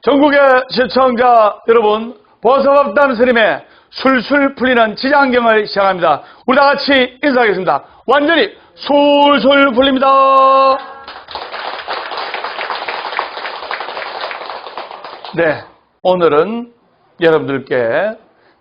전국의 시청자 여러분, 보석업담 스님의 술술 풀리는 지장경을 시작합니다. 우리 다 같이 인사하겠습니다. 완전히 술술 풀립니다. 네, 오늘은 여러분들께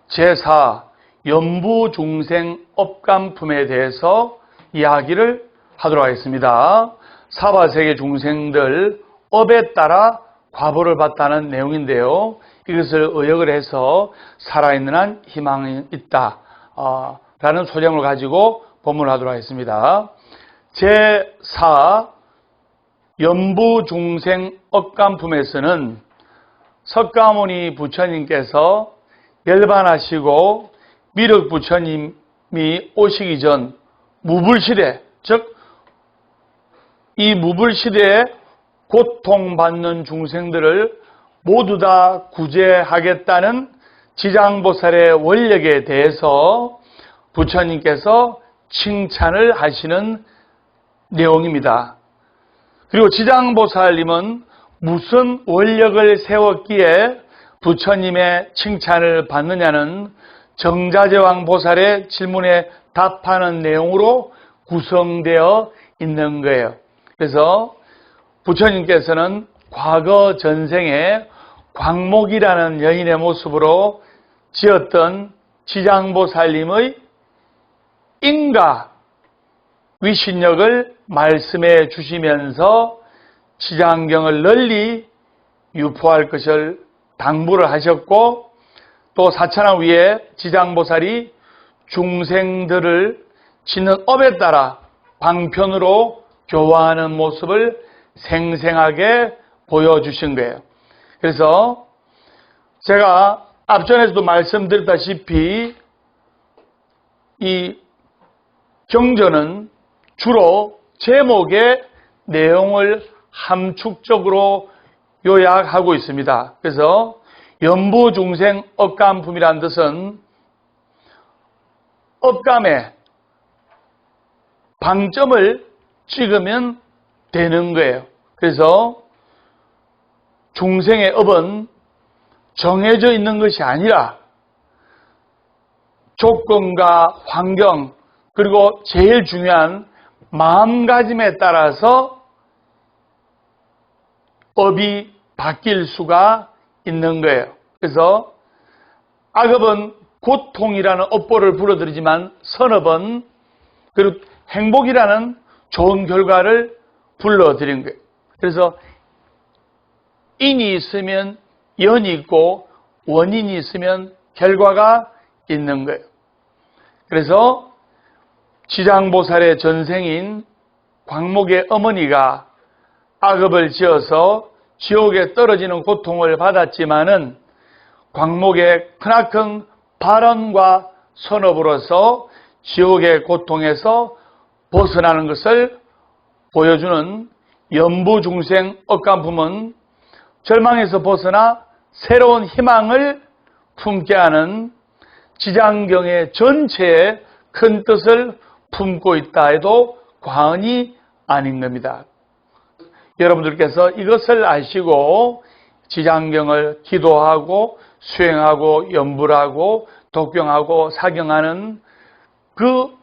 제4 연부중생 업감품에 대해서 이야기를 하도록 하겠습니다. 사바세계 중생들 업에 따라 과보를 받다는 내용인데요. 이것을 의역을 해서 살아있는 한 희망이 있다 라는 소장을 가지고 본문을 하도록 하겠습니다. 제4 연부중생 업감품에서는 석가모니 부처님께서 열반하시고 미륵 부처님이 오시기 전 무불시대, 즉 이 무불시대에 고통받는 중생들을 모두 다 구제하겠다는 지장보살의 원력에 대해서 부처님께서 칭찬을 하시는 내용입니다. 그리고 지장보살님은 무슨 원력을 세웠기에 부처님의 칭찬을 받느냐는 정자제왕 보살의 질문에 답하는 내용으로 구성되어 있는 거예요. 그래서 부처님께서는 과거 전생에 광목이라는 여인의 모습으로 지었던 지장보살님의 인가 위신력을 말씀해 주시면서 지장경을 널리 유포할 것을 당부를 하셨고, 또 사천왕 위에 지장보살이 중생들을 지는 업에 따라 방편으로 교화하는 모습을 생생하게 보여주신 거예요. 그래서 제가 앞전에서도 말씀드렸다시피 이 경전은 주로 제목의 내용을 함축적으로 요약하고 있습니다. 그래서 연부중생 업감품이라는 뜻은 업감에 방점을 찍으면 되는 거예요. 그래서 중생의 업은 정해져 있는 것이 아니라 조건과 환경, 그리고 제일 중요한 마음가짐에 따라서 업이 바뀔 수가 있는 거예요. 그래서 악업은 고통이라는 업보를 불어들이지만 선업은, 그리고 행복이라는 좋은 결과를 불러들인 거예요. 그래서 인이 있으면 연이 있고 원인이 있으면 결과가 있는 거예요. 그래서 지장보살의 전생인 광목의 어머니가 악업을 지어서 지옥에 떨어지는 고통을 받았지만은 광목의 크나큰 발언과 선업으로서 지옥의 고통에서 벗어나는 것을 보여주는 연부중생 업감품은 절망에서 벗어나 새로운 희망을 품게 하는 지장경의 전체의 큰 뜻을 품고 있다 해도 과언이 아닌 겁니다. 여러분들께서 이것을 아시고 지장경을 기도하고 수행하고 연부를 하고 독경하고 사경하는 그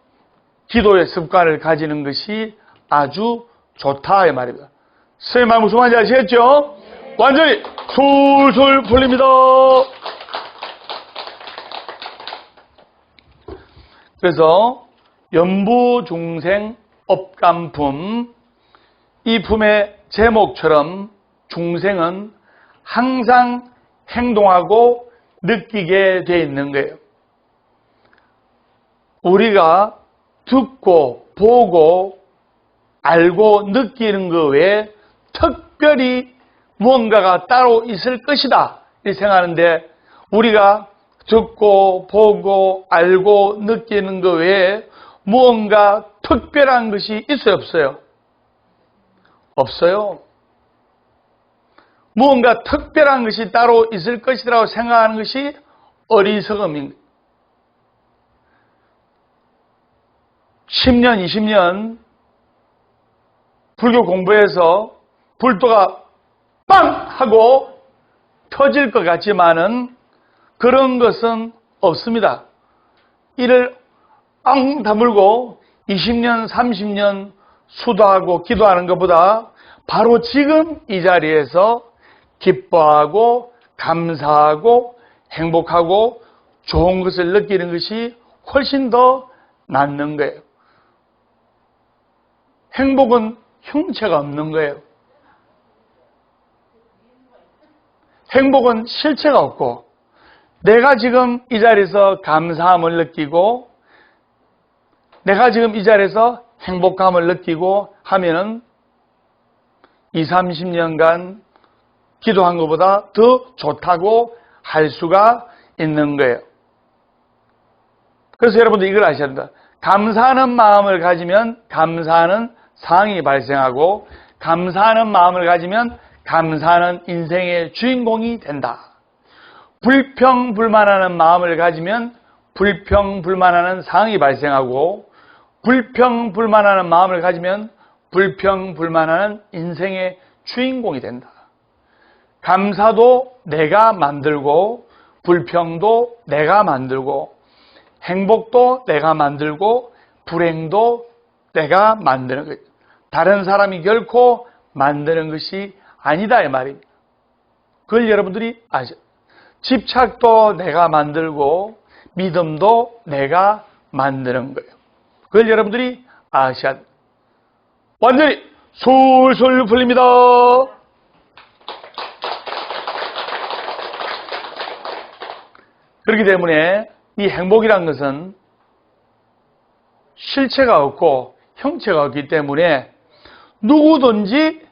기도의 습관을 가지는 것이 아주 좋다 이 말입니다. 선생님 말 무슨 말인지 아시겠죠? 완전히 술술 풀립니다. 그래서 연부중생 업감품, 이 품의 제목처럼 중생은 항상 행동하고 느끼게 되어 있는 거예요. 우리가 듣고 보고 알고 느끼는 것 외에 특별히 무언가가 따로 있을 것이다 이렇게 생각하는데, 우리가 듣고 보고 알고 느끼는 것 외에 무언가 특별한 것이 있어요, 없어요? 없어요. 무언가 특별한 것이 따로 있을 것이라고 생각하는 것이 어리석음입니다. 10년, 20년 불교 공부해서 불도가 빵! 하고 터질 것 같지만은 그런 것은 없습니다. 이를 앙 다물고 20년, 30년 수도하고 기도하는 것보다 바로 지금 이 자리에서 기뻐하고 감사하고 행복하고 좋은 것을 느끼는 것이 훨씬 더 낫는 거예요. 행복은 형체가 없는 거예요. 행복은 실체가 없고 내가 지금 이 자리에서 감사함을 느끼고 내가 지금 이 자리에서 행복감을 느끼고 하면은 20, 30년간 기도한 것보다 더 좋다고 할 수가 있는 거예요. 그래서 여러분들 이걸 아셔야 된다. 감사하는 마음을 가지면 감사하는 상황이 발생하고 감사하는 마음을 가지면 감사하는 인생의 주인공이 된다. 불평불만하는 마음을 가지면 불평불만하는 상황이 발생하고 불평불만하는 마음을 가지면 불평불만하는 인생의 주인공이 된다. 감사도 내가 만들고 불평도 내가 만들고 행복도 내가 만들고 불행도 내가 만드는 것. 다른 사람이 결코 만드는 것이 아니다 이 말입니다. 그걸 여러분들이 아셔. 집착도 내가 만들고 믿음도 내가 만드는 거예요. 그걸 여러분들이 아셔야 돼요. 완전히 술술 풀립니다. 그렇기 때문에 이 행복이란 것은 실체가 없고 형체가 없기 때문에 누구든지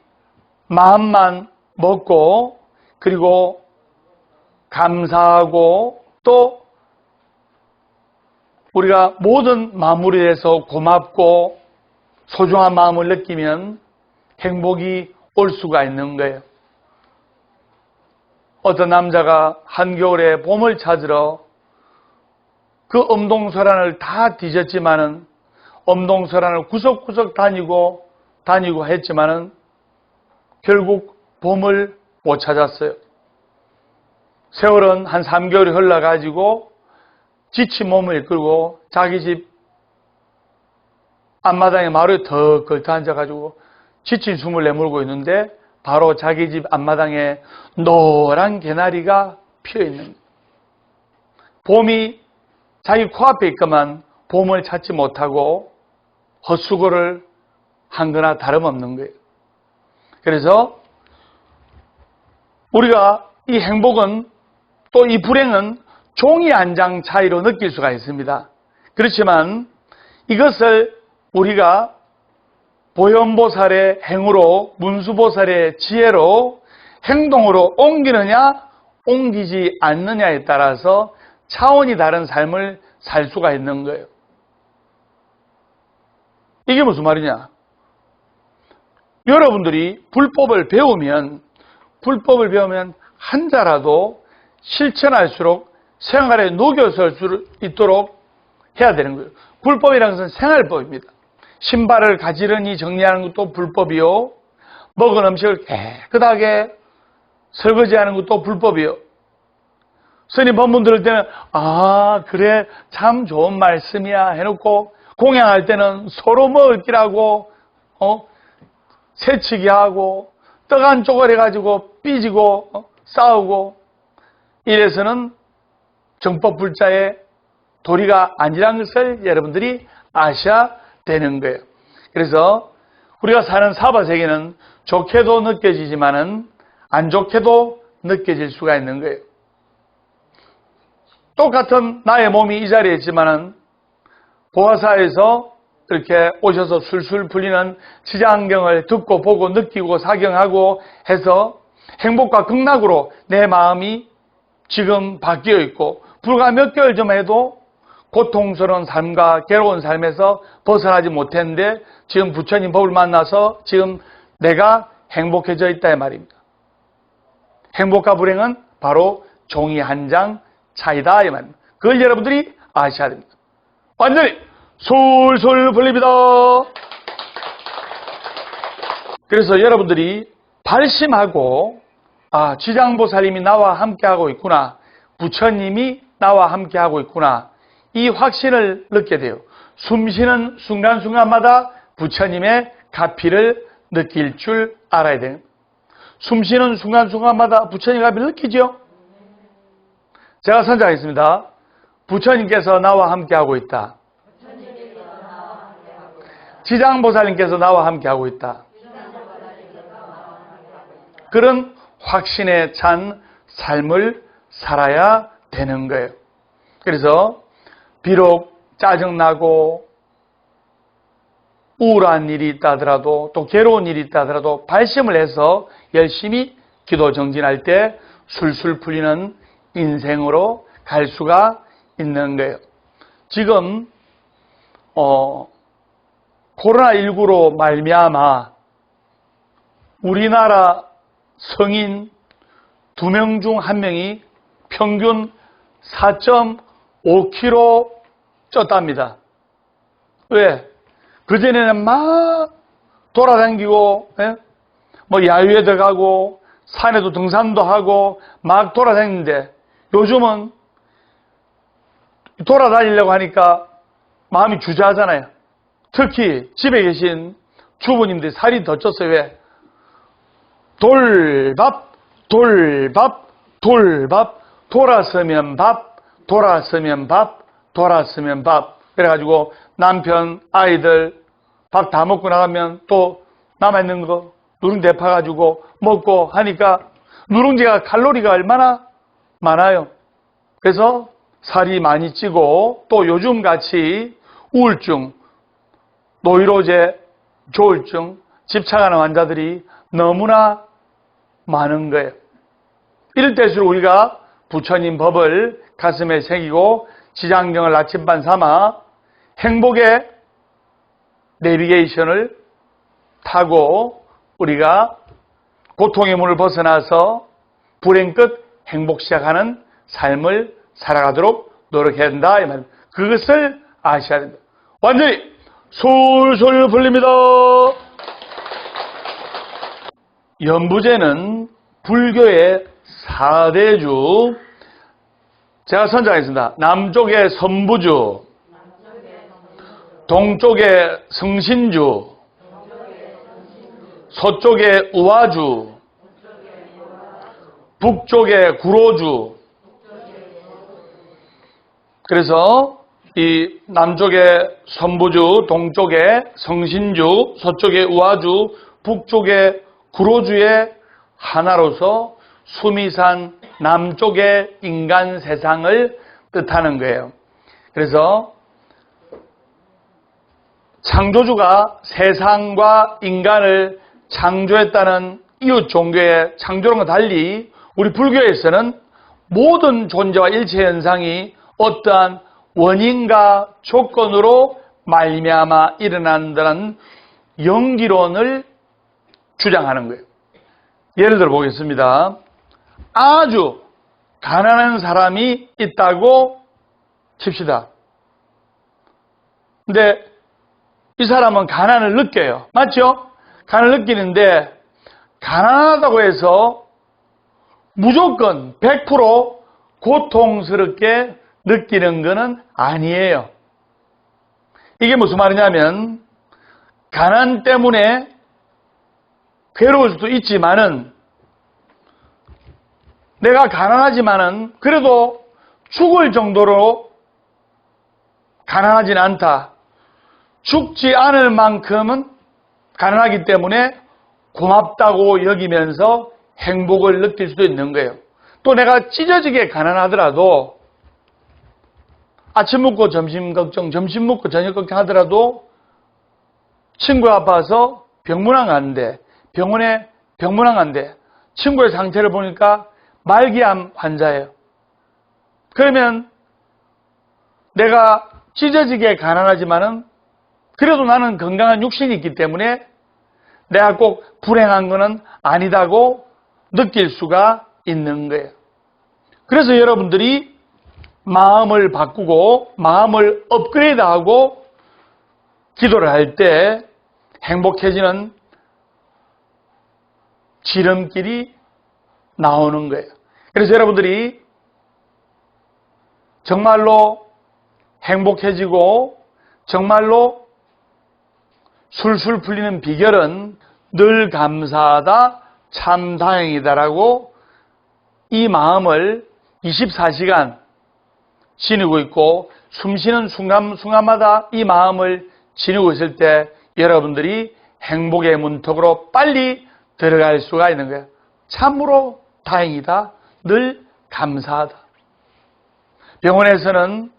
마음만 먹고 그리고 감사하고 또 우리가 모든 마무리에서 고맙고 소중한 마음을 느끼면 행복이 올 수가 있는 거예요. 어떤 남자가 한겨울에 봄을 찾으러 그 엄동설안을 다 뒤졌지만은 엄동설안을 구석구석 다니고 했지만은 결국 봄을 못 찾았어요. 세월은 한 3개월이 흘러가지고 지친 몸을 이끌고 자기 집 앞마당에 마루에 더 걸터 앉아가지고 지친 숨을 내몰고 있는데 바로 자기 집 앞마당에 노란 개나리가 피어있는 거예요. 봄이 자기 코앞에 있건만 봄을 찾지 못하고 헛수고를 한 거나 다름없는 거예요. 그래서 우리가 이 행복은 또 이 불행은 종이 한 장 차이로 느낄 수가 있습니다. 그렇지만 이것을 우리가 보현보살의 행으로 문수보살의 지혜로 행동으로 옮기느냐 옮기지 않느냐에 따라서 차원이 다른 삶을 살 수가 있는 거예요. 이게 무슨 말이냐? 여러분들이 불법을 배우면 한 자라도 실천할수록 생활에 녹여설 수 있도록 해야 되는 거예요. 불법이라는 것은 생활법입니다. 신발을 가지런히 정리하는 것도 불법이요. 먹은 음식을 깨끗하게 설거지하는 것도 불법이요. 스님 법문 들을 때는 그래 참 좋은 말씀이야 해놓고 공양할 때는 서로 먹을 기라고 새치기 하고 떡 한 쪼가리 가지고 삐지고 싸우고 이래서는 정법불자의 도리가 아니라는 것을 여러분들이 아셔야 되는 거예요. 그래서 우리가 사는 사바세계는 좋게도 느껴지지만은 안 좋게도 느껴질 수가 있는 거예요. 똑같은 나의 몸이 이 자리에 있지만은 보화사에서 이렇게 오셔서 술술 풀리는 지장경을 듣고 보고 느끼고 사경하고 해서 행복과 극락으로 내 마음이 지금 바뀌어 있고 불과 몇 개월 전만 해도 고통스러운 삶과 괴로운 삶에서 벗어나지 못했는데 지금 부처님 법을 만나서 지금 내가 행복해져 있다 이 말입니다. 행복과 불행은 바로 종이 한 장 차이다 이 말입니다. 그걸 여러분들이 아셔야 됩니다. 완전히 술술 풀립니다. 그래서 여러분들이 발심하고 지장보살님이 나와 함께하고 있구나. 부처님이 나와 함께하고 있구나. 이 확신을 느끼게 돼요. 숨쉬는 순간순간마다 부처님의 가피를 느낄 줄 알아야 돼요. 숨쉬는 순간순간마다 부처님의 가피를 느끼죠? 제가 선장했습니다. 부처님께서 나와 함께하고 있다. 지장보살님께서 나와 함께하고 있다. 그런 확신에 찬 삶을 살아야 되는 거예요. 그래서 비록 짜증나고 우울한 일이 있다 하더라도 또 괴로운 일이 있다 하더라도 발심을 해서 열심히 기도 정진할 때 술술 풀리는 인생으로 갈 수가 있는 거예요. 지금 코로나19로 말미암아 우리나라 성인 2명 중 1명이 평균 4.5kg 쪘답니다. 왜? 그전에는 막 돌아다니고, 뭐 야유회 들어가고, 산에도 등산도 하고, 막 돌아다니는데, 요즘은 돌아다니려고 하니까 마음이 주저하잖아요. 특히 집에 계신 주부님들이 살이 더 쪘어요. 왜? 돌밥, 돌밥, 돌밥, 돌아서면 밥, 돌아서면 밥, 돌아서면 밥. 그래가지고 남편, 아이들 밥 다 먹고 나가면 또 남아있는 거 누룽지 파가지고 먹고 하니까 누룽지가 칼로리가 얼마나 많아요. 그래서 살이 많이 찌고 또 요즘같이 우울증, 노이로제, 조울증, 집착하는 환자들이 너무나 많은 거예요. 이럴 때일수록 우리가 부처님 법을 가슴에 새기고 지장경을 나침반 삼아 행복의 내비게이션을 타고 우리가 고통의 문을 벗어나서 불행 끝 행복 시작하는 삶을 살아가도록 노력해야 된다. 이 말. 그것을 아셔야 된다. 완전히 술술 풀립니다. 연부제는 불교의 4대주, 제가 선정하겠습니다. 남쪽의 선부주, 동쪽의 성신주, 서쪽의 우화주, 북쪽의 구로주. 그래서 이 남쪽의 선부주, 동쪽의 성신주, 서쪽의 우화주, 북쪽의 구로주의 하나로서 수미산 남쪽의 인간 세상을 뜻하는 거예요. 그래서 창조주가 세상과 인간을 창조했다는 이웃 종교의 창조론과 달리 우리 불교에서는 모든 존재와 일체 현상이 어떠한 원인과 조건으로 말미암아 일어난다는 영기론을 주장하는 거예요. 예를 들어 보겠습니다. 아주 가난한 사람이 있다고 칩시다. 근데 이 사람은 가난을 느껴요. 맞죠? 가난을 느끼는데 가난하다고 해서 무조건 100% 고통스럽게 느끼는 것은 아니에요. 이게 무슨 말이냐면 가난 때문에 괴로울 수도 있지만은 내가 가난하지만은 그래도 죽을 정도로 가난하지는 않다. 죽지 않을 만큼은 가난하기 때문에 고맙다고 여기면서 행복을 느낄 수도 있는 거예요. 또 내가 찢어지게 가난하더라도 아침 먹고 점심 걱정, 점심 먹고 저녁 걱정 하더라도 친구 아파서 병문안 갔는데 병원에 병문안 갔는데 친구의 상태를 보니까 말기암 환자예요. 그러면 내가 찢어지게 가난하지만은 그래도 나는 건강한 육신이 있기 때문에 내가 꼭 불행한 것은 아니다고 느낄 수가 있는 거예요. 그래서 여러분들이 마음을 바꾸고 마음을 업그레이드하고 기도를 할 때 행복해지는 지름길이 나오는 거예요. 그래서 여러분들이 정말로 행복해지고 정말로 술술 풀리는 비결은 늘 감사하다, 참 다행이다라고 이 마음을 24시간 지니고 있고 숨쉬는 순간마다 이 마음을 지니고 있을 때 여러분들이 행복의 문턱으로 빨리 들어갈 수가 있는 거예요. 참으로 다행이다, 늘 감사하다. 병원에서는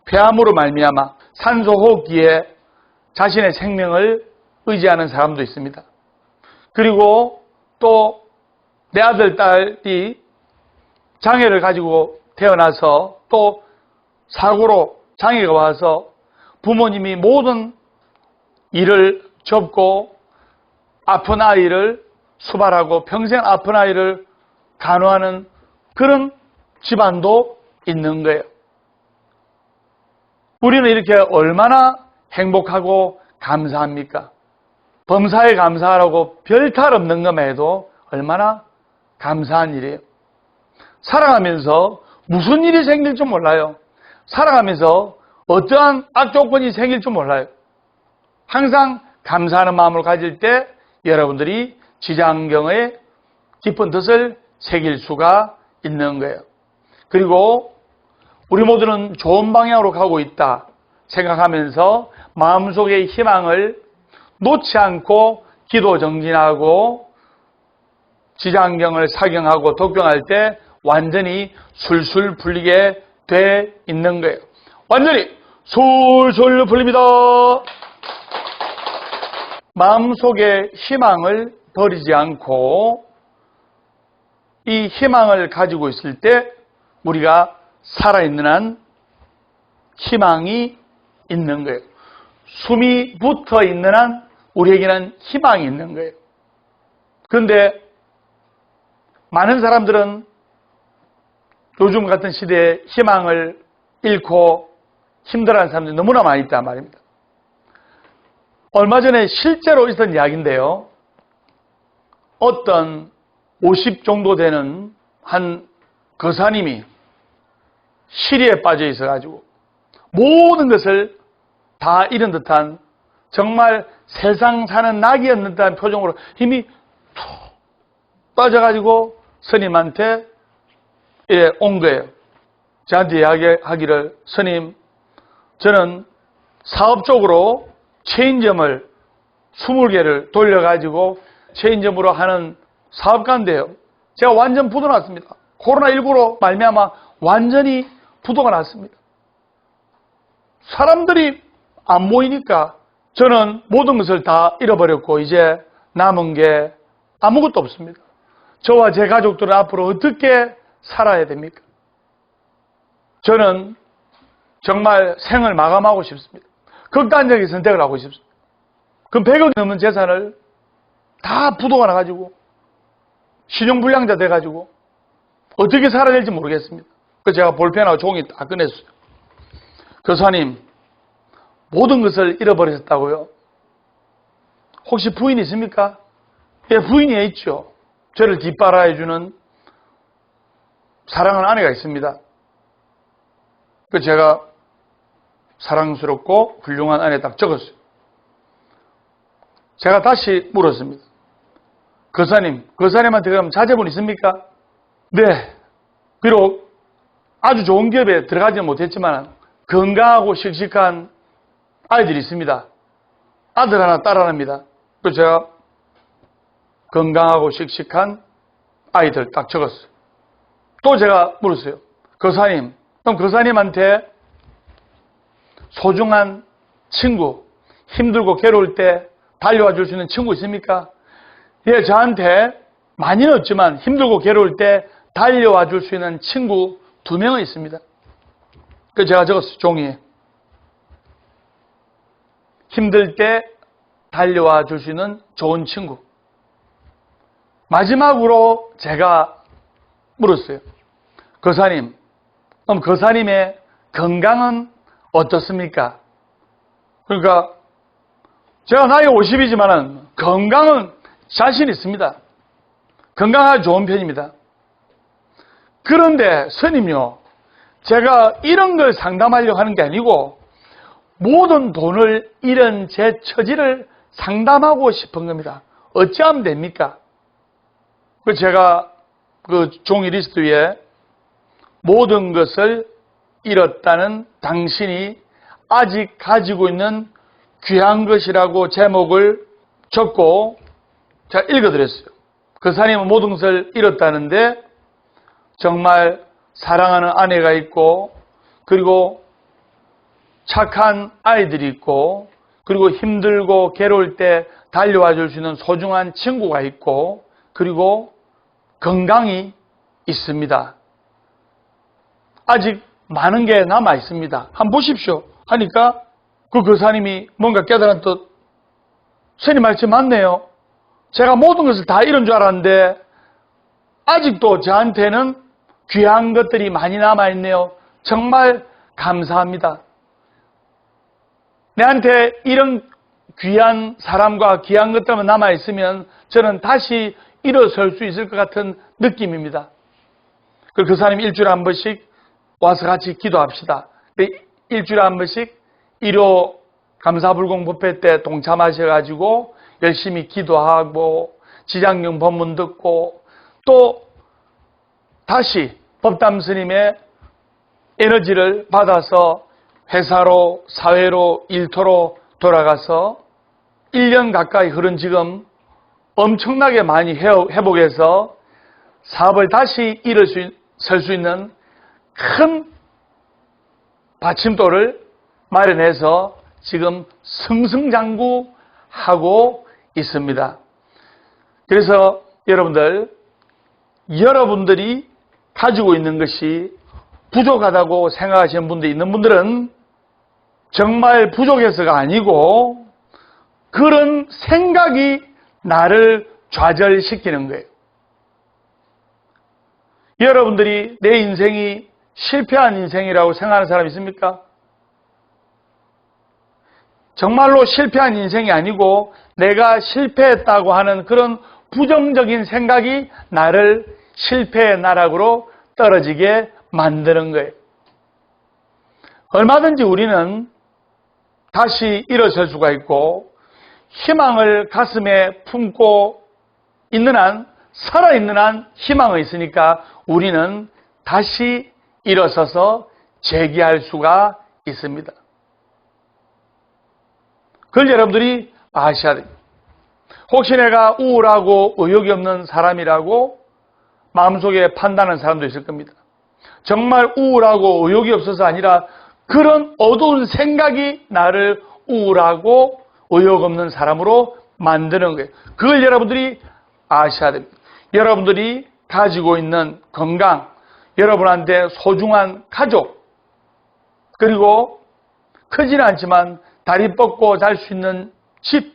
폐암으로 말미암아 산소호흡기에 자신의 생명을 의지하는 사람도 있습니다. 그리고 또 내 아들, 딸이 장애를 가지고 태어나서 또 사고로 장애가 와서 부모님이 모든 일을 접고 아픈 아이를 수발하고 평생 아픈 아이를 간호하는 그런 집안도 있는 거예요. 우리는 이렇게 얼마나 행복하고 감사합니까? 범사에 감사하라고 별 탈 없는 것만 해도 얼마나 감사한 일이에요. 살아가면서 무슨 일이 생길 줄 몰라요. 살아가면서 어떠한 악조건이 생길 줄 몰라요. 항상 감사하는 마음을 가질 때 여러분들이 지장경의 깊은 뜻을 새길 수가 있는 거예요. 그리고 우리 모두는 좋은 방향으로 가고 있다 생각하면서 마음속의 희망을 놓지 않고 기도 정진하고 지장경을 사경하고 독경할 때 완전히 술술 풀리게 돼 있는 거예요. 완전히 술술 풀립니다. 마음속의 희망을 버리지 않고 이 희망을 가지고 있을 때 우리가 살아있는 한 희망이 있는 거예요. 숨이 붙어 있는 한 우리에게는 희망이 있는 거예요. 그런데 많은 사람들은 요즘 같은 시대에 희망을 잃고 힘들어하는 사람들이 너무나 많이 있단 말입니다. 얼마 전에 실제로 있었던 이야기인데요. 어떤 50 정도 되는 한 거사님이 시리에 빠져 있어가지고 모든 것을 다 잃은 듯한 정말 세상 사는 낙이었는 듯한 표정으로 힘이 툭 빠져가지고 스님한테 온 거예요. 저한테 이야기하기를 스님, 저는 사업적으로 체인점을 20개를 돌려가지고 체인점으로 하는 사업가인데요. 제가 완전 부도 났습니다. 코로나19로 말미암아 완전히 부도가 났습니다. 사람들이 안 모이니까 저는 모든 것을 다 잃어버렸고 이제 남은 게 아무것도 없습니다. 저와 제 가족들은 앞으로 어떻게 살아야 됩니까? 저는 정말 생을 마감하고 싶습니다. 극단적인 선택을 하고 싶습니다. 그럼 100억 넘는 재산을 다 부도가 나가지고 신용불량자 돼가지고 어떻게 살아야 될지 모르겠습니다. 그래서 제가 볼펜하고 종이 다 꺼냈어요. 교사님, 모든 것을 잃어버리셨다고요? 혹시 부인 있습니까? 예, 부인이 있죠. 저를 뒷바라해주는 사랑하는 아내가 있습니다. 그래서 제가 사랑스럽고 훌륭한 아내 딱 적었어요. 제가 다시 물었습니다. 거사님한테 그럼 자제분 있습니까? 네. 비록 아주 좋은 기업에 들어가지는 못했지만 건강하고 씩씩한 아이들이 있습니다. 아들 하나, 딸 하나입니다. 그래서 제가 건강하고 씩씩한 아이들 딱 적었어요. 또 제가 물었어요. 거사님, 그럼 거사님한테 소중한 친구, 힘들고 괴로울 때 달려와 줄 수 있는 친구 있습니까? 예, 저한테 많이는 없지만 힘들고 괴로울 때 달려와 줄 수 있는 친구 2명은 있습니다. 그래서 제가 적었어요, 종이에. 힘들 때 달려와 줄 수 있는 좋은 친구. 마지막으로 제가 물었어요. 거사님, 그럼 거사님의 건강은 어떻습니까? 그러니까 제가 나이 50이지만 건강은 자신 있습니다. 건강하기 좋은 편입니다. 그런데 스님요, 제가 이런 걸 상담하려고 하는 게 아니고 모든 돈을 잃은 제 처지를 상담하고 싶은 겁니다. 어찌하면 됩니까? 제가 그 종이 리스트 위에 모든 것을 잃었다는 당신이 아직 가지고 있는 귀한 것이라고 제목을 적고 제가 읽어드렸어요. 그 사람은 모든 것을 잃었다는데 정말 사랑하는 아내가 있고 그리고 착한 아이들이 있고 그리고 힘들고 괴로울 때 달려와 줄 수 있는 소중한 친구가 있고 그리고 건강이 있습니다. 아직 많은 게 남아 있습니다. 한번 보십시오. 하니까 그 교사님이 뭔가 깨달은 뜻, 스님 말씀 맞네요. 제가 모든 것을 다 잃은 줄 알았는데 아직도 저한테는 귀한 것들이 많이 남아있네요. 정말 감사합니다. 내한테 이런 귀한 사람과 귀한 것들만 남아있으면 저는 다시 일어설 수 있을 것 같은 느낌입니다. 그 교사님 일주일에 한 번씩 와서 같이 기도합시다. 일주일에 한 번씩 일요 감사불공 법회 때 동참하셔가지고 열심히 기도하고 지장경 법문 듣고 또 다시 법담 스님의 에너지를 받아서 회사로 사회로 일터로 돌아가서 1년 가까이 흐른 지금 엄청나게 많이 회복해서 사업을 다시 설 수 있는 큰 받침돌을 마련해서 지금 승승장구하고 있습니다. 그래서 여러분들이 가지고 있는 것이 부족하다고 생각하시는 분들이 있는 분들은 정말 부족해서가 아니고 그런 생각이 나를 좌절시키는 거예요. 여러분들이 내 인생이 실패한 인생이라고 생각하는 사람 있습니까? 정말로 실패한 인생이 아니고 내가 실패했다고 하는 그런 부정적인 생각이 나를 실패의 나락으로 떨어지게 만드는 거예요. 얼마든지 우리는 다시 일어설 수가 있고 희망을 가슴에 품고 있는 한, 살아있는 한 희망이 있으니까 우리는 다시 일어서서 재기할 수가 있습니다. 그걸 여러분들이 아셔야 됩니다. 혹시 내가 우울하고 의욕이 없는 사람이라고 마음속에 판단하는 사람도 있을 겁니다. 정말 우울하고 의욕이 없어서 아니라 그런 어두운 생각이 나를 우울하고 의욕 없는 사람으로 만드는 거예요. 그걸 여러분들이 아셔야 됩니다. 여러분들이 가지고 있는 건강, 여러분한테 소중한 가족, 그리고 크지는 않지만 다리 뻗고 잘 수 있는 집,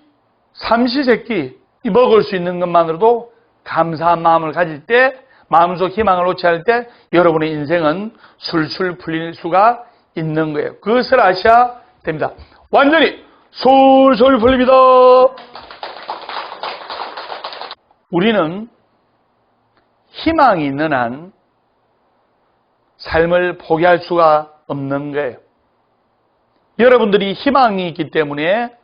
삼시세끼 먹을 수 있는 것만으로도 감사한 마음을 가질 때, 마음속 희망을 놓지 않을 때 여러분의 인생은 술술 풀릴 수가 있는 거예요. 그것을 아셔야 됩니다. 완전히 술술 풀립니다. 우리는 희망이 있는 한 삶을 포기할 수가 없는 거예요. 여러분들이 희망이 있기 때문에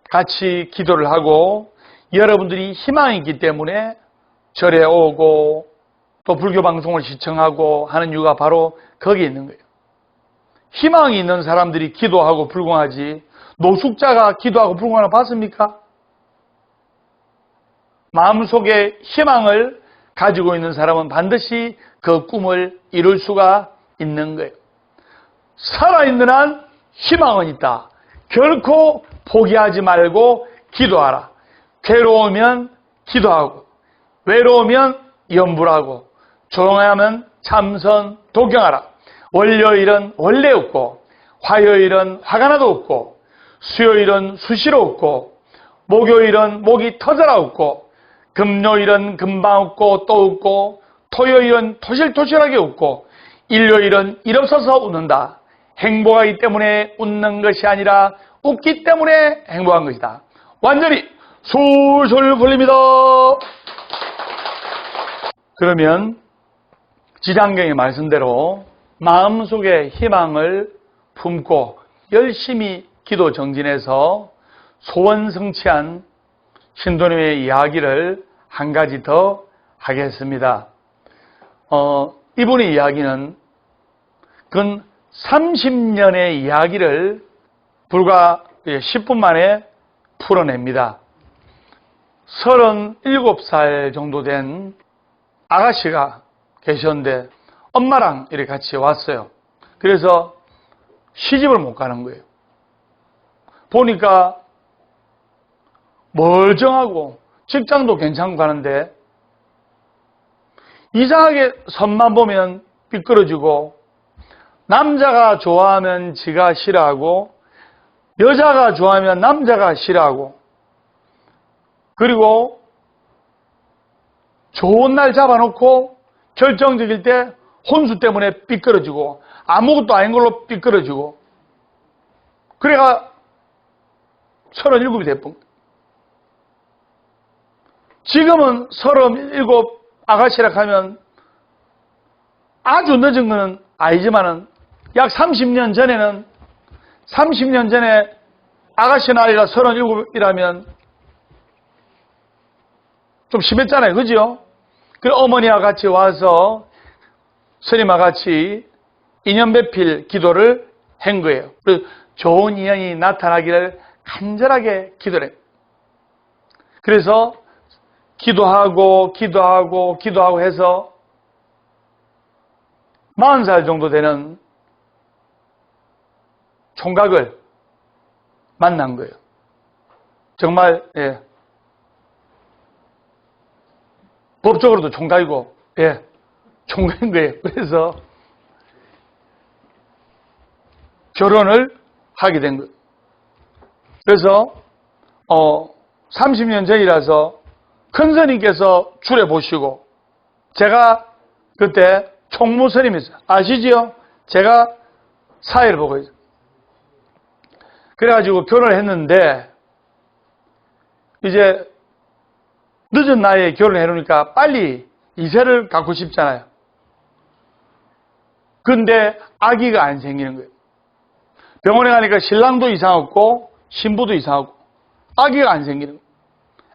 같이 기도를 하고 여러분들이 희망이 있기 때문에 절에 오고 또 불교 방송을 시청하고 하는 이유가 바로 거기에 있는 거예요. 희망이 있는 사람들이 기도하고 불공하지 노숙자가 기도하고 불공하는 거 봤습니까? 마음속에 희망을 가지고 있는 사람은 반드시 그 꿈을 이룰 수가 있는 거예요. 살아있는 한 희망은 있다. 결코 포기하지 말고 기도하라. 괴로우면 기도하고 외로우면 염불하고 조용하면 참선 독경하라. 월요일은 원래 없고 화요일은 화가 나도 없고 수요일은 수시로 없고 목요일은 목이 터져라 없고 금요일은 금방 웃고 또 웃고 토요일은 토실토실하게 웃고 일요일은 일 없어서 웃는다. 행복하기 때문에 웃는 것이 아니라 웃기 때문에 행복한 것이다. 완전히 술술 풀립니다. 그러면 지장경의 말씀대로 마음속에 희망을 품고 열심히 기도 정진해서 소원 성취한 신도님의 이야기를 한 가지 더 하겠습니다. 이분의 이야기는 근 30년의 이야기를 불과 10분 만에 풀어냅니다. 37살 정도 된 아가씨가 계셨는데 엄마랑 이렇게 같이 왔어요. 그래서 시집을 못 가는 거예요. 보니까 멀쩡하고 직장도 괜찮고 가는데 이상하게 선만 보면 삐뚤어지고 남자가 좋아하면 지가 싫어하고 여자가 좋아하면 남자가 싫어하고 그리고 좋은 날 잡아놓고 결정적일 때 혼수 때문에 삐뚤어지고 아무것도 아닌 걸로 삐뚤어지고 그래가 37이 됐던 거예요. 지금은 37 아가씨라 하면 아주 늦은 건 아니지만은 약 30년 전에는 30년 전에 아가씨 나이가 37이라면 좀 심했잖아요. 그죠? 그래서 어머니와 같이 와서 스님과 같이 인연배필 기도를 한 거예요. 그래서 좋은 인연이 나타나기를 간절하게 기도를 해요. 그래서 기도하고 해서 40살 정도 되는 총각을 만난 거예요. 정말 법적으로도 총각이고 총각인 거예요. 그래서 결혼을 하게 된 거예요. 그래서 30년 전이라서 큰 스님께서 줄에 보시고 제가 그때 총무 스님이었어요. 아시지요? 제가 사회를 보고 있어요. 그래가지고 결혼을 했는데 이제 늦은 나이에 결혼해 놓으니까 빨리 이세를 갖고 싶잖아요. 근데 아기가 안 생기는 거예요. 병원에 가니까 신랑도 이상하고 신부도 이상하고 아기가 안 생기는 거예요.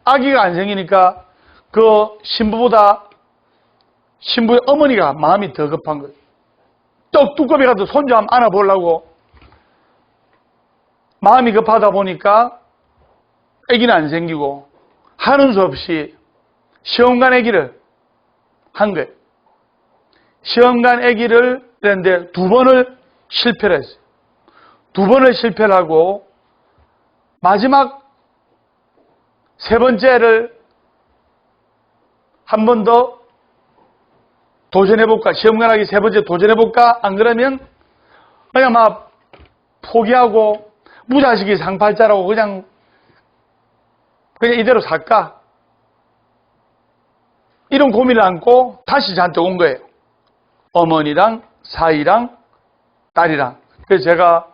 아기가 안 생기니까 그 신부보다 신부의 어머니가 마음이 더 급한 거예요. 떡 두꺼비 가서 손주 한번 안아보려고 마음이 급하다 보니까 아기는 안 생기고 하는 수 없이 시험관 아기를 한 거예요. 시험관 아기를 했는데 2번을 실패를 했어요. 2번을 실패를 하고 마지막 3번째를 한 번 더 도전해볼까? 시험관하기 3번째 도전해볼까? 안 그러면 그냥 막 포기하고 무자식이 상팔자라고 그냥 이대로 살까? 이런 고민을 안고 다시 저한테 온 거예요. 어머니랑 사이랑 딸이랑. 그래서 제가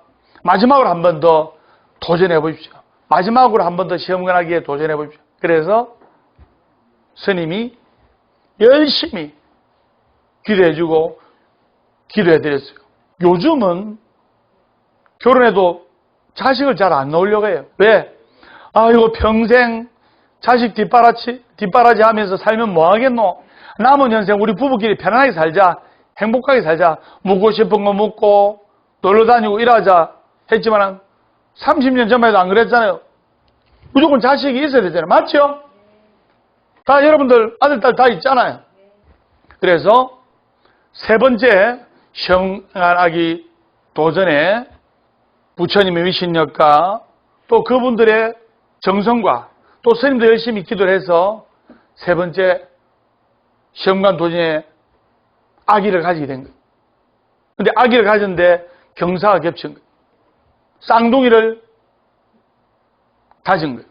마지막으로 한 번 더 도전해 보십시오. 마지막으로 한 번 더 시험관하기에 도전해 보십시오. 그래서 스님이 열심히 기도해주고 기도해드렸어요. 요즘은 결혼해도 자식을 잘 안 낳으려고 해요. 왜? 이거 평생 자식 뒷바라지 하면서 살면 뭐 하겠노? 남은 인생 우리 부부끼리 편안하게 살자. 행복하게 살자. 묵고 싶은 거 묵고 놀러 다니고 일하자 했지만 30년 전만 해도 안 그랬잖아요. 무조건 자식이 있어야 되잖아요. 맞죠? 다 여러분들 아들, 딸 다 있잖아요. 그래서 3번째 시험관하기 도전에 부처님의 위신력과 또 그분들의 정성과 또 스님도 열심히 기도를 해서 3번째 시험관 도전에 아기를 가지게 된 거예요. 근데 아기를 가졌는데 경사가 겹친 거예요. 쌍둥이를 가진 거예요.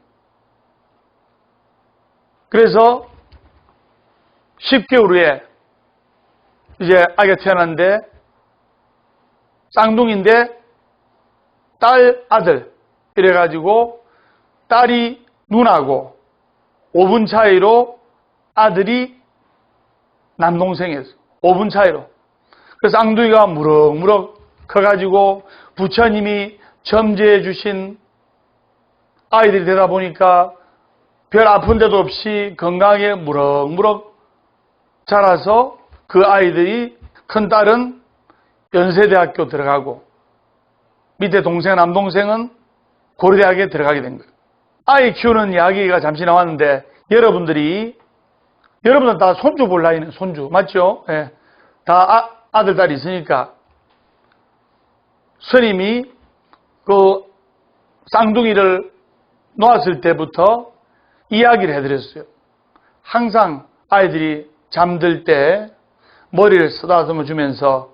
그래서 10개월 후에 이제 아기가 태어났는데 쌍둥이인데 딸, 아들 이래가지고 딸이 누나고 5분 차이로 아들이 남동생이었어. 5분 차이로. 그래서 쌍둥이가 무럭무럭 커가지고 부처님이 점지해 주신 아이들이 되다 보니까 별 아픈 데도 없이 건강하게 무럭무럭 자라서 그 아이들이 큰 딸은 연세대학교 들어가고 밑에 동생, 남동생은 고려대학에 들어가게 된 거예요. 아이 키우는 이야기가 잠시 나왔는데 여러분들은 다 손주 볼 나이는 손주 맞죠? 예. 다 아들, 딸이 있으니까 스님이 그 쌍둥이를 놓았을 때부터 이야기를 해드렸어요. 항상 아이들이 잠들 때 머리를 쓰다듬어 주면서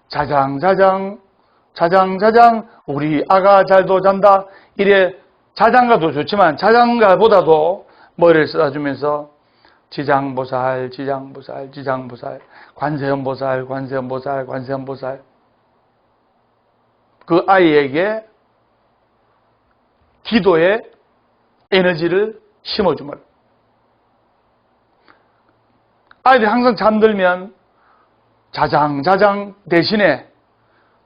자장자장 자장자장 우리 아가 잘도 잔다 이래 자장가도 좋지만 자장가보다도 머리를 쓰다주면서 지장보살 지장보살 지장보살 관세음보살 관세음보살 관세음보살 그 아이에게 기도의 에너지를 심어주면 아이들이 항상 잠들면 자장자장 대신에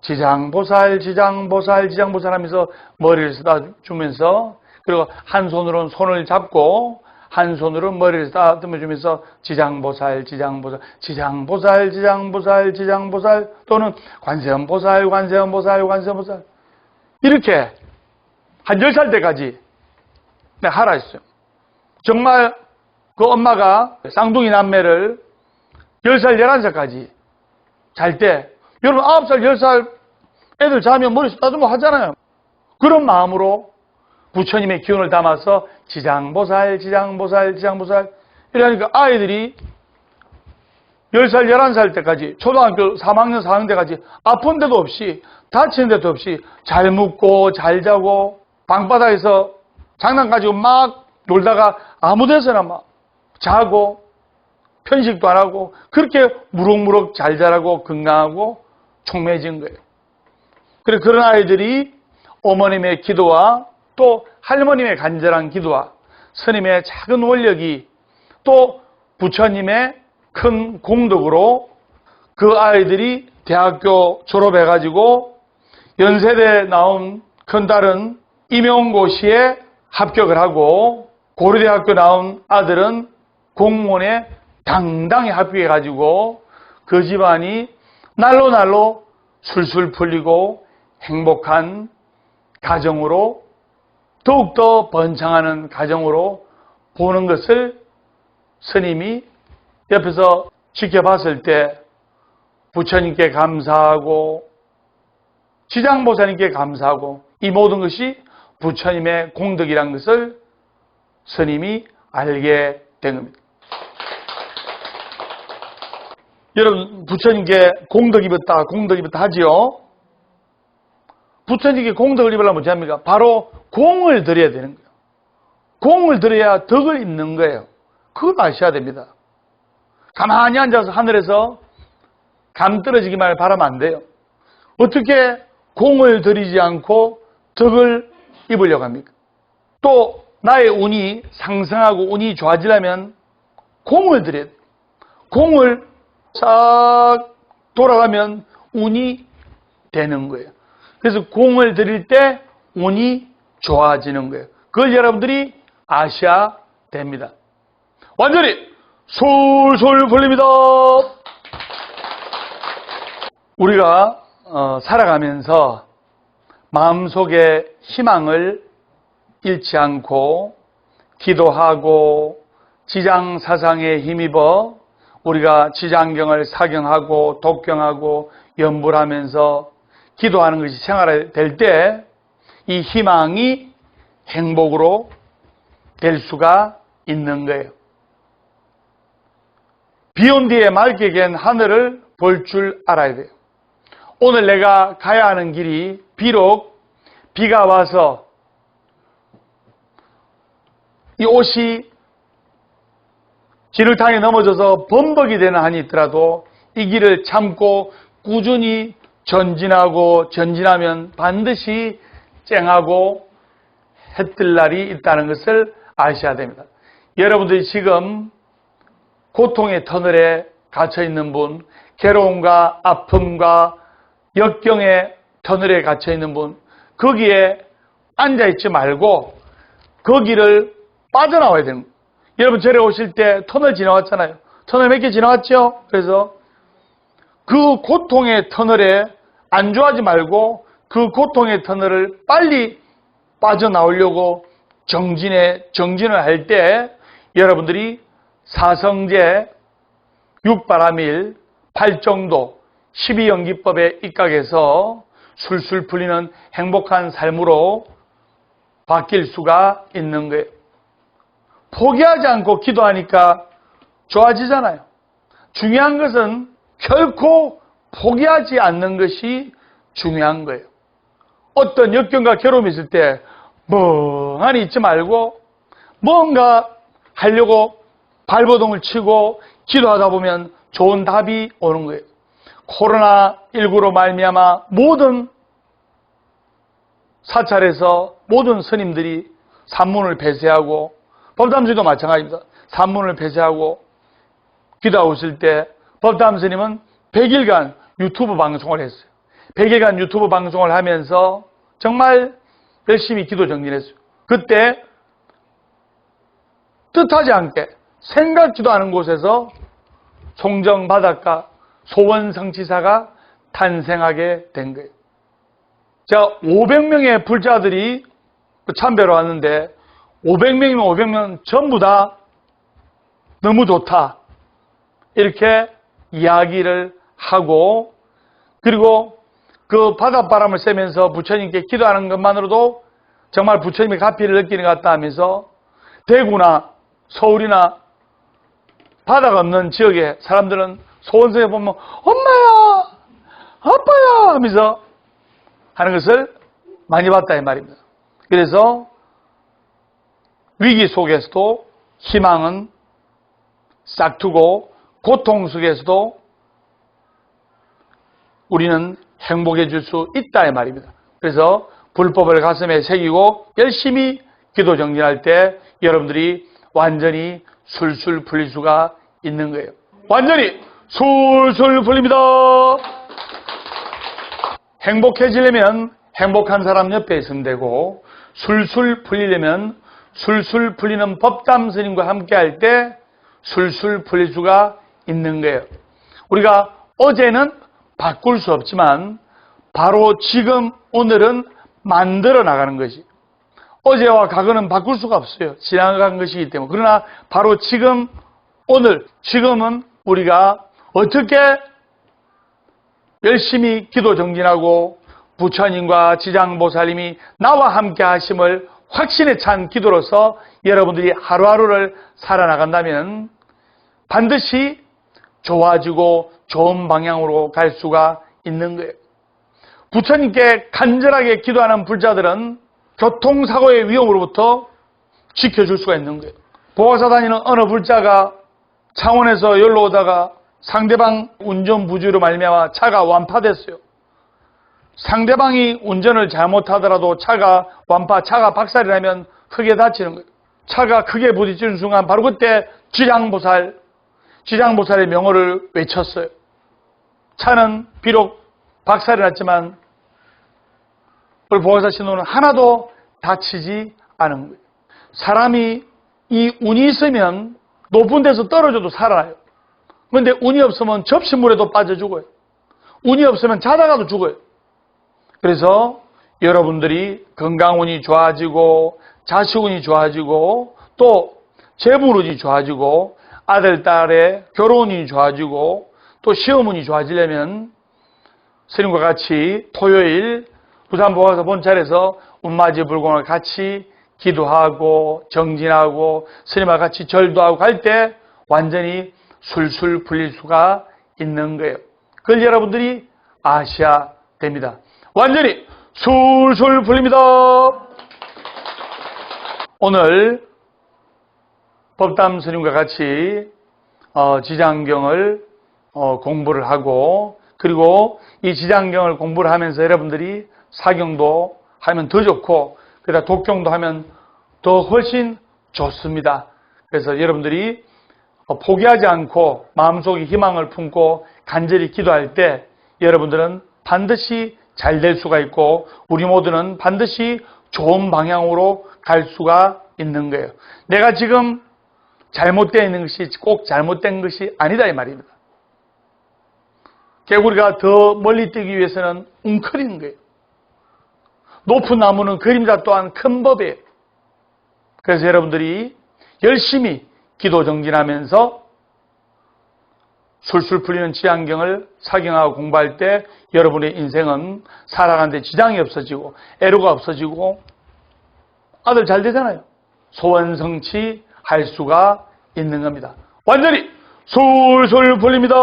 지장보살 지장보살 지장보살 하면서 머리를 쓰다주면서 그리고 한 손으로는 손을 잡고 한 손으로 머리를 쓰다듬어주면서 지장보살 지장보살 지장보살 지장보살 지장보살 또는 관세음보살 관세음보살 관세음보살 이렇게 한 10살 때까지 내가 하라 했어요. 정말 그 엄마가 쌍둥이 남매를 10살 11살까지 잘 때 여러분 9살 10살 애들 자면 머리 쓰다듬어 하잖아요. 그런 마음으로 부처님의 기운을 담아서 지장보살 지장보살 지장보살 이러니까 아이들이 10살 11살 때까지 초등학교 3학년 4학년 때까지 아픈 데도 없이 다치는 데도 없이 잘 묵고 잘 자고 방바닥에서 장난 가지고 막 놀다가 아무 데서나 막 자고 편식도 안 하고 그렇게 무럭무럭 잘 자라고 건강하고 총매진 거예요. 그래서 그런 아이들이 어머님의 기도와 또 할머님의 간절한 기도와 스님의 작은 원력이 또 부처님의 큰 공덕으로 그 아이들이 대학교 졸업해가지고 연세대 나온 큰딸은 임용고시에 합격을 하고 고려대학교 나온 아들은 공무원에 당당히 합격해가지고 그 집안이 날로 술술 풀리고 행복한 가정으로 더욱더 번창하는 가정으로 보는 것을 스님이 옆에서 지켜봤을 때 부처님께 감사하고 지장보살님께 감사하고 이 모든 것이 부처님의 공덕이라는 것을 스님이 알게 된 겁니다. 여러분 부처님께 공덕 입었다 하지요. 부처님께 공덕을 입으려면 어찌 합니까? 바로 공을 들여야 되는 거예요. 공을 들여야 덕을 입는 거예요. 그걸 아셔야 됩니다. 가만히 앉아서 하늘에서 감 떨어지기만 바라면 안 돼요. 어떻게 공을 들이지 않고 덕을 입으려고 합니까? 또 나의 운이 상승하고 운이 좋아지려면 공을 들여야 돼요. 공을 싹 돌아가면 운이 되는 거예요. 그래서 공을 들일 때 운이 좋아지는 거예요. 그걸 여러분들이 아셔야 됩니다. 완전히 솔솔 풀립니다. 우리가 살아가면서 마음속에 희망을 잃지 않고 기도하고 지장사상에 힘입어 우리가 지장경을 사경하고 독경하고 연불하면서 기도하는 것이 생활될 때 이 희망이 행복으로 될 수가 있는 거예요. 비 온 뒤에 맑게 갠 하늘을 볼 줄 알아야 돼요. 오늘 내가 가야 하는 길이 비록 비가 와서 이 옷이 진흙탕에 넘어져서 범벅이 되는 한이 있더라도 이 길을 참고 꾸준히 전진하면 반드시 쨍하고 해뜰 날이 있다는 것을 아셔야 됩니다. 여러분들이 지금 고통의 터널에 갇혀 있는 분, 괴로움과 아픔과 역경의 터널에 갇혀 있는 분, 거기에 앉아 있지 말고 거기를 빠져나와야 되는 거예요. 여러분 절에 오실 때 터널 지나왔잖아요. 터널 몇 개 지나왔죠? 그래서 그 고통의 터널에 안주하지 말고 그 고통의 터널을 빨리 빠져나오려고 정진을 할 때 여러분들이 사성제, 육바라밀, 팔정도, 12연기법에 입각해서 술술 풀리는 행복한 삶으로 바뀔 수가 있는 거예요. 포기하지 않고 기도하니까 좋아지잖아요. 중요한 것은 결코 포기하지 않는 것이 중요한 거예요. 어떤 역경과 괴로움이 있을 때 멍하니 있지 말고 뭔가 하려고 발버둥을 치고 기도하다 보면 좋은 답이 오는 거예요. 코로나19로 말미암아 모든 사찰에서 모든 스님들이 산문을 폐쇄하고 법담스님도 마찬가지입니다. 산문을 폐쇄하고 기도하고 있을 때 법담 스님은 100일간 유튜브 방송을 했어요. 100일간 유튜브 방송을 하면서 정말 열심히 기도 정진했어요. 그때 뜻하지 않게 생각지도 않은 곳에서 송정 바닷가 소원성취사가 탄생하게 된 거예요. 자, 500명의 불자들이 참배로 왔는데 500명이면 500명 전부 다 너무 좋다. 이렇게 이야기를 하고 그리고 그 바닷바람을 쐬면서 부처님께 기도하는 것만으로도 정말 부처님의 가피를 느끼는 것 같다 하면서 대구나 서울이나 바다가 없는 지역의 사람들은 소원성에 보면 엄마야 아빠야 하면서 하는 것을 많이 봤다 이 말입니다. 그래서 위기 속에서도 희망은 싹트고 고통 속에서도 우리는 행복해질 수 있다 이 말입니다. 그래서 불법을 가슴에 새기고 열심히 기도 정진할 때 여러분들이 완전히 술술 풀릴 수가 있는 거예요. 완전히 술술 풀립니다. 행복해지려면 행복한 사람 옆에 있으면 되고 술술 풀리려면 술술 풀리는 법담 스님과 함께 할 때 술술 풀릴 수가 있는 거예요. 우리가 어제는 바꿀 수 없지만 바로 지금 오늘은 만들어 나가는 것이 어제와 과거는 바꿀 수가 없어요. 지나간 것이기 때문에. 그러나 바로 지금 오늘 지금은 우리가 어떻게 열심히 기도 정진하고 부처님과 지장보살님이 나와 함께 하심을 확신에 찬 기도로서 여러분들이 하루하루를 살아나간다면 반드시 좋아지고 좋은 방향으로 갈 수가 있는 거예요. 부처님께 간절하게 기도하는 불자들은 교통사고의 위험으로부터 지켜줄 수가 있는 거예요. 보화사 다니는 어느 불자가 창원에서 여기로 오다가 상대방 운전 부주의로 말미암아 차가 완파됐어요. 상대방이 운전을 잘못하더라도 차가 박살이 나면 크게 다치는 거예요. 차가 크게 부딪히는 순간 바로 그때 지장보살의 명호를 외쳤어요. 차는 비록 박살이 났지만 우리 보호사 신호는 하나도 다치지 않은 거예요. 사람이 이 운이 있으면 높은 데서 떨어져도 살아나요. 그런데 운이 없으면 접시물에도 빠져 죽어요. 운이 없으면 자다가도 죽어요. 그래서 여러분들이 건강운이 좋아지고 자식운이 좋아지고 또 재물운이 좋아지고 아들, 딸의 결혼운이 좋아지고 또 시험운이 좋아지려면 스님과 같이 토요일 부산보화사 본찰에서 운마지 불공을 같이 기도하고 정진하고 스님과 같이 절도 하고 갈 때 완전히 술술 풀릴 수가 있는 거예요. 그걸 여러분들이 아셔야 됩니다. 완전히 술술 풀립니다. 오늘 법담 스님과 같이 지장경을 공부를 하고 그리고 이 지장경을 공부를 하면서 여러분들이 사경도 하면 더 좋고 그다음 독경도 하면 더 훨씬 좋습니다. 그래서 여러분들이 포기하지 않고 마음속에 희망을 품고 간절히 기도할 때 여러분들은 반드시 잘 될 수가 있고 우리 모두는 반드시 좋은 방향으로 갈 수가 있는 거예요. 내가 지금 잘못되어 있는 것이 꼭 잘못된 것이 아니다 이 말입니다. 개구리가 더 멀리 뛰기 위해서는 웅크리는 거예요. 높은 나무는 그림자 또한 큰 법이에요. 그래서 여러분들이 열심히 기도 정진하면서 술술 풀리는 지안경을 사경하고 공부할 때 여러분의 인생은 살아가는데 지장이 없어지고 애로가 없어지고 아들 잘 되잖아요. 소원 성취할 수가 있는 겁니다. 완전히 술술 풀립니다.